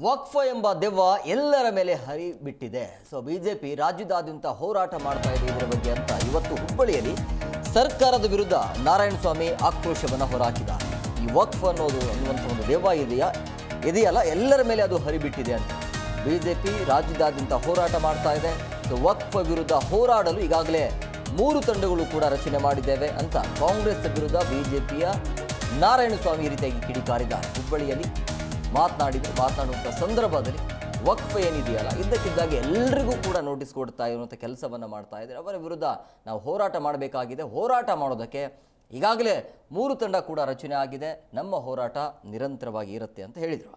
ವಕ್ಫ್ ಎಂಬ ದೆವ್ವ ಎಲ್ಲರ ಮೇಲೆ ಹರಿಬಿಟ್ಟಿದೆ. ಬಿಜೆಪಿ ರಾಜ್ಯದಾದ್ಯಂತ ಹೋರಾಟ ಮಾಡ್ತಾ ಇದೆ ಇದರ ಬಗ್ಗೆ ಅಂತ ಇವತ್ತು ಹುಬ್ಬಳ್ಳಿಯಲ್ಲಿ ಸರ್ಕಾರದ ವಿರುದ್ಧ ನಾರಾಯಣಸ್ವಾಮಿ ಆಕ್ರೋಶವನ್ನು ಹೊರಹಾಕಿದ್ದಾರೆ. ಈ ವಕ್ಫ್ ಅನ್ನುವಂಥ ಒಂದು ದೆವ್ವ ಇದೆಯಲ್ಲ ಎಲ್ಲರ ಮೇಲೆ ಅದು ಹರಿಬಿಟ್ಟಿದೆ ಅಂತ ಬಿಜೆಪಿ ರಾಜ್ಯದಾದ್ಯಂತ ಹೋರಾಟ ಮಾಡ್ತಾ ಇದೆ. ವಕ್ಫ್ ವಿರುದ್ಧ ಹೋರಾಡಲು ಈಗಾಗಲೇ 3 ತಂಡಗಳು ಕೂಡ ರಚನೆ ಮಾಡಿದ್ದೇವೆ ಅಂತ ಕಾಂಗ್ರೆಸ್ ವಿರುದ್ಧ ಬಿಜೆಪಿಯ ನಾರಾಯಣಸ್ವಾಮಿ ಈ ರೀತಿಯಾಗಿ ಕಿಡಿಕಾರಿದ್ದಾರೆ. ಹುಬ್ಬಳ್ಳಿಯಲ್ಲಿ ಮಾತನಾಡುವಂಥ ಸಂದರ್ಭದಲ್ಲಿ ವಕ್ಫ್ ಏನಿದೆಯಲ್ಲ ಇದ್ದಕ್ಕಿದ್ದಾಗೆ ಎಲ್ಲರಿಗೂ ಕೂಡ ನೋಟಿಸ್ ಕೊಡ್ತಾ ಇರುವಂಥ ಕೆಲಸವನ್ನು ಮಾಡ್ತಾ ಇದ್ದಾರೆ. ಅವರ ವಿರುದ್ಧ ನಾವು ಹೋರಾಟ ಮಾಡಬೇಕಾಗಿದೆ. ಹೋರಾಟ ಮಾಡೋದಕ್ಕೆ ಈಗಾಗಲೇ 3 ತಂಡ ಕೂಡ ರಚನೆ ಆಗಿದೆ. ನಮ್ಮ ಹೋರಾಟ ನಿರಂತರವಾಗಿ ಇರುತ್ತೆ ಅಂತ ಹೇಳಿದರು.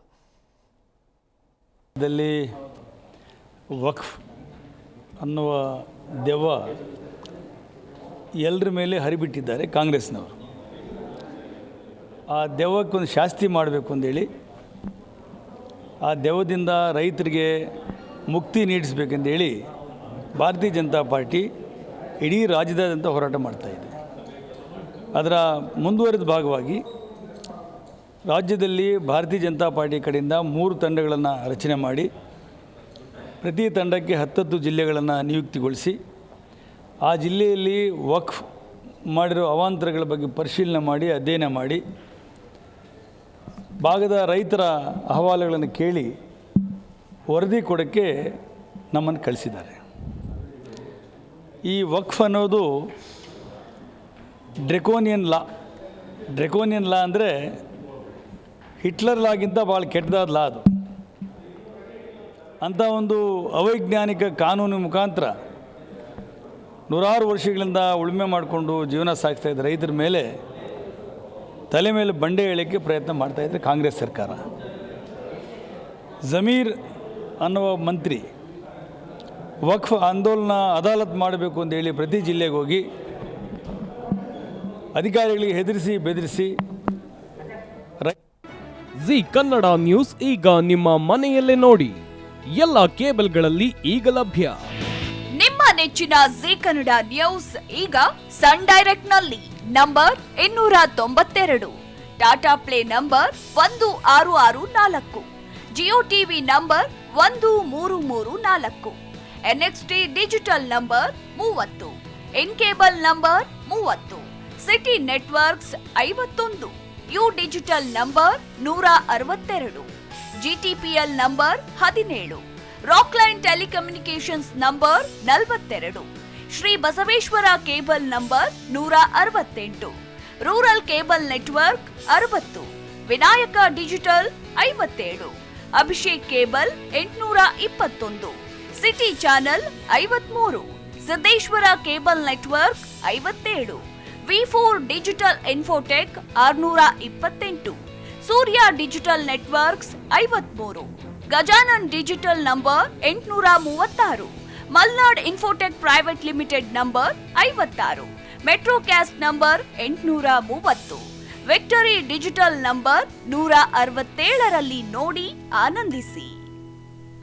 ದಲ್ಲಿ ವಕ್ಫ್ ಅನ್ನುವ ದೆವ್ವ ಎಲ್ಲರ ಮೇಲೆ ಹರಿಬಿಟ್ಟಿದ್ದಾರೆ ಕಾಂಗ್ರೆಸ್ನವರು. ಆ ದೆವ್ವಕ್ಕೊಂದು ಶಾಸ್ತಿ ಮಾಡಬೇಕು ಅಂದೇಳಿ, ಆ ದೆವ್ವದಿಂದ ರೈತರಿಗೆ ಮುಕ್ತಿ ನೀಡಿಸಬೇಕೆಂದೇಳಿ ಭಾರತೀಯ ಜನತಾ ಪಾರ್ಟಿ ಇಡೀ ರಾಜ್ಯದಾದ್ಯಂತ ಹೋರಾಟ ಮಾಡ್ತಾಯಿದೆ. ಅದರ ಮುಂದುವರೆದ ಭಾಗವಾಗಿ ರಾಜ್ಯದಲ್ಲಿ ಭಾರತೀಯ ಜನತಾ ಪಾರ್ಟಿ ಕಡೆಯಿಂದ 3 ತಂಡಗಳನ್ನು ರಚನೆ ಮಾಡಿ ಪ್ರತಿ ತಂಡಕ್ಕೆ 10 ಜಿಲ್ಲೆಗಳನ್ನು ನಿಯುಕ್ತಿಗೊಳಿಸಿ ಆ ಜಿಲ್ಲೆಯಲ್ಲಿ ವಕ್ಫ್ ಮಾಡಿರೋ ಅವಾಂತರಗಳ ಬಗ್ಗೆ ಪರಿಶೀಲನೆ ಮಾಡಿ ಅಧ್ಯಯನ ಮಾಡಿ ಭಾಗದ ರೈತರ ಅಹವಾಲುಗಳನ್ನು ಕೇಳಿ ವರದಿ ಕೊಡೋಕ್ಕೆ ನಮ್ಮನ್ನು ಕಳಿಸಿದ್ದಾರೆ. ಈ ವಕ್ಫ್ ಅನ್ನೋದು ಡ್ರೆಕೋನಿಯನ್ ಲಾ ಅಂದರೆ ಹಿಟ್ಲರ್ ಲಾಗಿಂತ ಭಾಳ ಕೆಟ್ಟದಾದ ಲಾ ಅದು. ಅಂಥ ಒಂದು ಅವೈಜ್ಞಾನಿಕ ಕಾನೂನು ಮುಖಾಂತರ 100 ವರ್ಷಗಳಿಂದ ಉಳುಮೆ ಮಾಡಿಕೊಂಡು ಜೀವನ ಸಾಗಿಸ್ತಾ ಇದ್ದ ರೈತರ ಮೇಲೆ ತಲೆ ಮೇಲೆ ಬಂಡೆ ಏಳಕ್ಕೆ ಪ್ರಯತ್ನ ಮಾಡ್ತಾಯಿದ್ರೆ ಕಾಂಗ್ರೆಸ್ ಸರ್ಕಾರ. ಜಮೀರ್ ಅನ್ನುವ ಮಂತ್ರಿ ವಕ್ಫ್ ಆಂದೋಲನ ಅದಾಲತ್ ಮಾಡಬೇಕು ಅಂತೇಳಿ ಪ್ರತಿ ಜಿಲ್ಲೆಗೆ ಹೋಗಿ ಅಧಿಕಾರಿಗಳಿಗೆ ಹೆದರಿಸಿ ಬೆದರಿಸಿ ಜಿ ಕನ್ನಡ ನ್ಯೂಸ್ ಈಗ ನಿಮ್ಮ ಮನೆಯಲ್ಲೇ ನೋಡಿ. ಎಲ್ಲ ಕೇಬಲ್ಗಳಲ್ಲಿ ಈಗ ಲಭ್ಯ. ನಿಮ್ಮ ನೆಚ್ಚಿನ ಜಿ ಕನ್ನಡ ನ್ಯೂಸ್ ಈಗ ಸನ್ ಡೈರೆಕ್ಟ್ ನಲ್ಲಿ number 292, Tata play number 1664, Jio TV number 1334, NXT digital number 30, in cable number 30, city networks 51, U digital number 162, GTPL number 17, Rockline telecommunications number 42, Shri Basaveshwara cable number 168, rural cable network 60, Vinayaka digital 57, Abhishek cable 821, city channel 53, Siddeshwara cable network 57, V4 digital Infotech 628, Surya digital networks 53, Gajanan digital number 836, Malnad Infotech Private Limited number 56, Metrocast number 830, Victory Digital number 167ರಲ್ಲಿ ನೋಡಿ ಆನಂದಿಸಿ.